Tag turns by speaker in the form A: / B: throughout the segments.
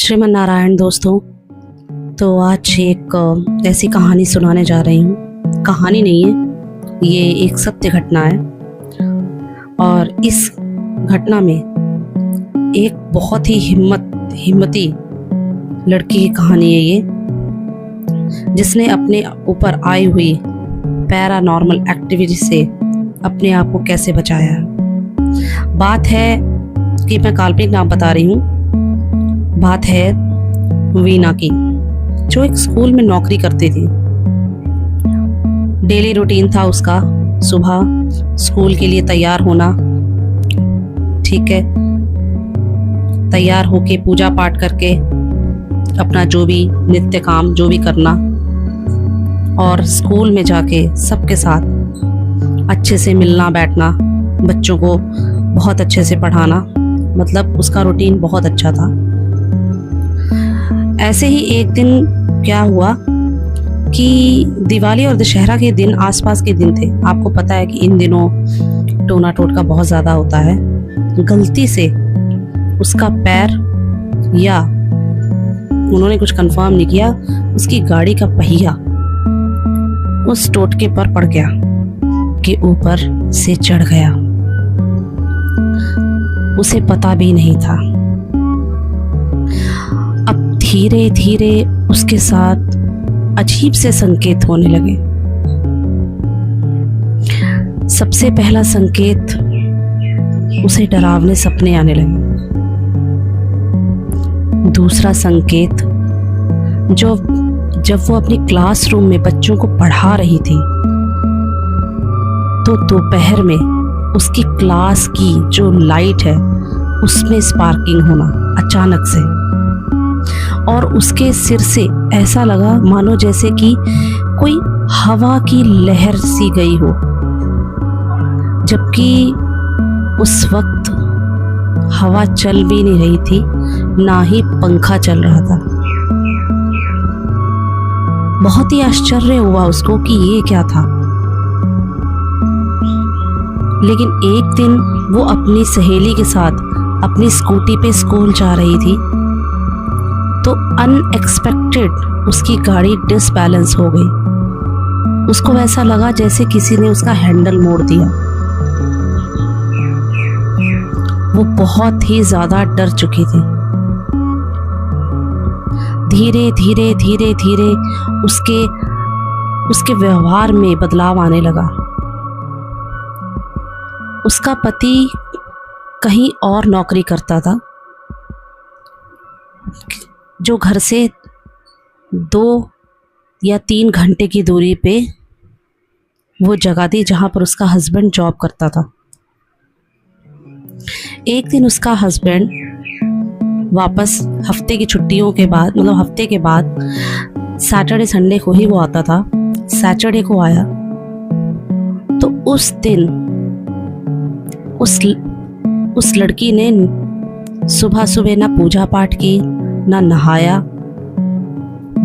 A: श्रीमन नारायण दोस्तों। तो आज एक ऐसी कहानी सुनाने जा रही हूँ। कहानी नहीं है, ये एक सत्य घटना है। और इस घटना में एक बहुत ही हिम्मती लड़की की कहानी है ये, जिसने अपने ऊपर आई हुई पैरानॉर्मल एक्टिविटी से अपने आप को कैसे बचाया। बात है कि मैं काल्पनिक नाम बता रही हूँ। बात है वीना की, जो एक स्कूल में नौकरी करती थी। डेली रूटीन था उसका सुबह स्कूल के लिए तैयार होना, ठीक है, तैयार होके पूजा पाठ करके अपना जो भी नित्य काम जो भी करना, और स्कूल में जाके सबके साथ अच्छे से मिलना बैठना, बच्चों को बहुत अच्छे से पढ़ाना। मतलब उसका रूटीन बहुत अच्छा था। ऐसे ही एक दिन क्या हुआ कि दिवाली और दशहरा के दिन आसपास के दिन थे। आपको पता है कि इन दिनों टोना टोटका बहुत ज़्यादा होता है। गलती से उसका पैर, या उन्होंने कुछ कंफर्म नहीं किया, उसकी गाड़ी का पहिया उस टोटके पर पड़ गया, के ऊपर से चढ़ गया। उसे पता भी नहीं था। अब धीरे धीरे उसके साथ अजीब से संकेत होने लगे। सबसे पहला संकेत, उसे डरावने सपने आने लगे। दूसरा संकेत, जब वो अपनी क्लासरूम में बच्चों को पढ़ा रही थी तो दोपहर में उसकी क्लास की जो लाइट है उसमें स्पार्किंग होना अचानक से, और उसके सिर से ऐसा लगा मानो जैसे कि कोई हवा की लहर सी गई हो, जबकि उस वक्त हवा चल भी नहीं रही थी, ना ही पंखा चल रहा था। बहुत ही आश्चर्य हुआ उसको कि ये क्या था। लेकिन एक दिन वो अपनी सहेली के साथ अपनी स्कूटी पे स्कूल जा रही थी तो अनएक्सपेक्टेड उसकी गाड़ी डिसबैलेंस हो गई। उसको ऐसा लगा जैसे किसी ने उसका हैंडल मोड़ दिया। वो बहुत ही ज्यादा डर चुकी थी। धीरे धीरे धीरे धीरे उसके व्यवहार में बदलाव आने लगा। उसका पति कहीं और नौकरी करता था, जो घर से 2 या 3 घंटे की दूरी पे वो जगह थी जहाँ पर उसका हस्बैंड जॉब करता था। एक दिन उसका हस्बैंड वापस हफ्ते की छुट्टियों के बाद, मतलब हफ्ते के बाद सैटरडे संडे को ही वो आता था। सैटरडे को आया तो उस दिन उस लड़की ने सुबह सुबह ना पूजा पाठ की, ना नहाया,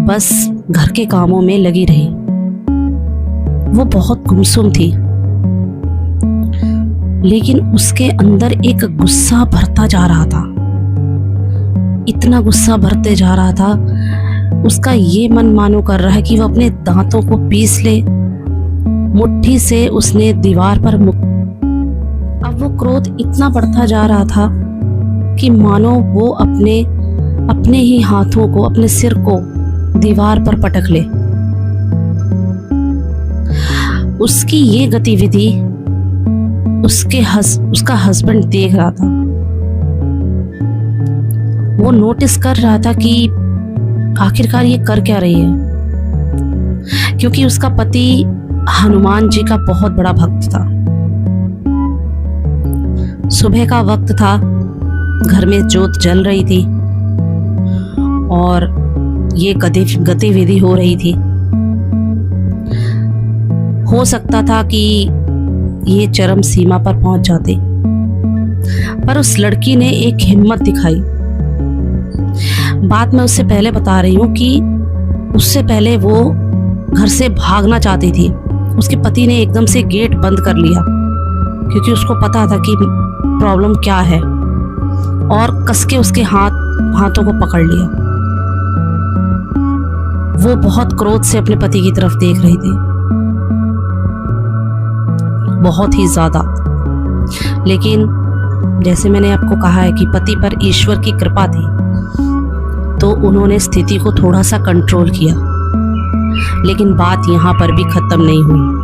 A: बस घर के कामों में लगी रही। वो बहुत गुमसुम थी, लेकिन उसके अंदर एक गुस्सा भरता जा रहा था। इतना गुस्सा भरते जा रहा था, उसका ये मन मानो कर रहा है कि वो अपने दांतों को पीस ले। मुट्ठी से उसने दीवार पर अब वो क्रोध इतना बढ़ता जा रहा था कि मानो वो अपने ही हाथों को, अपने सिर को दीवार पर पटक ले। उसकी ये गतिविधि उसका हस्बैंड देख रहा था। वो नोटिस कर रहा था कि आखिरकार ये कर क्या रही है, क्योंकि उसका पति हनुमान जी का बहुत बड़ा भक्त था। सुबह का वक्त था, घर में जोत जल रही थी और ये गतिविधि हो रही थी। हो सकता था कि ये चरम सीमा पर पहुंच जाते, पर उस लड़की ने एक हिम्मत दिखाई। बात मैं उससे पहले बता रही हूँ कि उससे पहले वो घर से भागना चाहती थी। उसके पति ने एकदम से गेट बंद कर लिया, क्योंकि उसको पता था कि प्रॉब्लम क्या है। और कस के उसके हाथों को पकड़ लिया। वो बहुत क्रोध से अपने पति की तरफ देख रही थी, बहुत ही ज्यादा। लेकिन जैसे मैंने आपको कहा है कि पति पर ईश्वर की कृपा थी, तो उन्होंने स्थिति को थोड़ा सा कंट्रोल किया। लेकिन बात यहाँ पर भी खत्म नहीं हुई।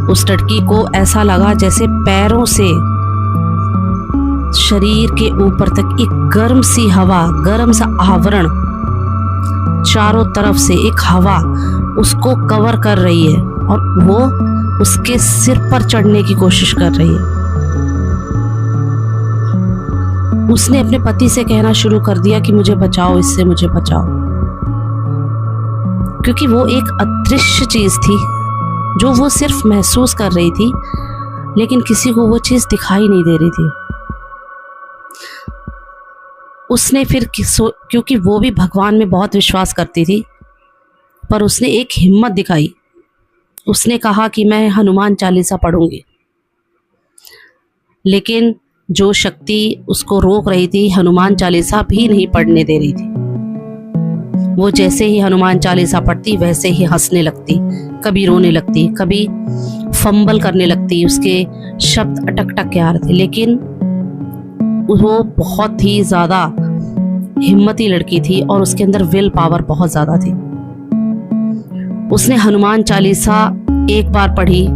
A: उस लड़की को ऐसा लगा जैसे पैरों से शरीर के ऊपर तक एक गर्म सी हवा, गर्म सा आवरण, चारों तरफ से एक हवा उसको कवर कर रही है और वो उसके सिर पर चढ़ने की कोशिश कर रही है। उसने अपने पति से कहना शुरू कर दिया कि मुझे बचाओ, इससे मुझे बचाओ, क्योंकि वो एक अदृश्य चीज थी जो वो सिर्फ महसूस कर रही थी, लेकिन किसी को वो चीज दिखाई नहीं दे रही थी। उसने फिर क्योंकि वो भी भगवान में बहुत विश्वास करती थी, पर उसने एक हिम्मत दिखाई। उसने कहा कि मैं हनुमान चालीसा पढ़ूंगी। लेकिन जो शक्ति उसको रोक रही थी, हनुमान चालीसा भी नहीं पढ़ने दे रही थी। वो जैसे ही हनुमान चालीसा पढ़ती वैसे ही हंसने लगती, कभी रोने लगती, कभी फंबल करने लगती, उसके शब्द अटक के आ रहे थे। लेकिन वो बहुत ही ज्यादा हिम्मती लड़की थी और उसके अंदर विल पावर बहुत ज्यादा थी। उसने हनुमान चालीसा एक बार पढ़ी,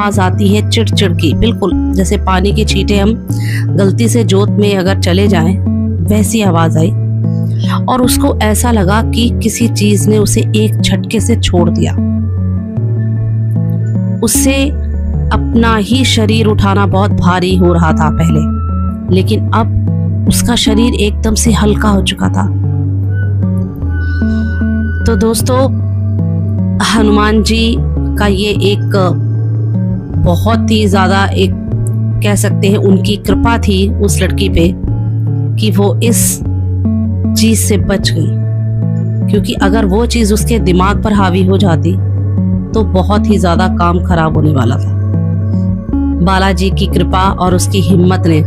A: आवाज आती है चिड़चिड़ की, बिल्कुल जैसे पानी की छींटे हम गलती से जोत में अगर चले जाएं, वैसी आवाज आई। और उसको ऐसा लगा कि किसी चीज ने उसे एक झटके से छोड़ दिया। उससे अपना ही शरीर उठाना बहुत भारी हो रहा था पहले, लेकिन अब उसका शरीर एकदम से हल्का हो चुका था। तो दोस्तों, हनुमान जी का ये एक बहुत ही ज्यादा एक कह सकते हैं उनकी कृपा थी उस लड़की पे कि वो इस चीज से बच गई, क्योंकि अगर वो चीज उसके दिमाग पर हावी हो जाती तो बहुत ही ज्यादा काम खराब होने वाला था। बालाजी की कृपा और उसकी हिम्मत ने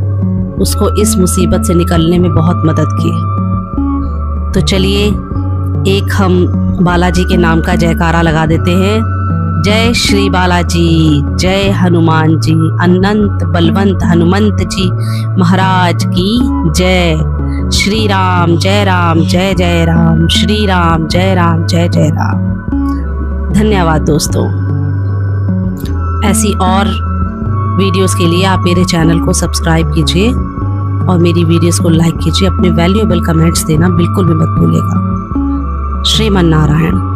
A: उसको इस मुसीबत से निकलने में बहुत मदद की। तो चलिए एक हम बालाजी के नाम का जयकारा लगा देते हैं। जय श्री बालाजी, जय हनुमान जी, अनंत बलवंत हनुमंत जी महाराज की जय। श्री राम जय राम, जय जय राम, श्री राम जय राम, जय जय राम। धन्यवाद दोस्तों। ऐसी और वीडियोस के लिए आप मेरे चैनल को सब्सक्राइब कीजिए और मेरी वीडियोस को लाइक कीजिए। अपने वैल्यूएबल कमेंट्स देना बिल्कुल भी मत भूलिएगा। श्रीमन नारायण।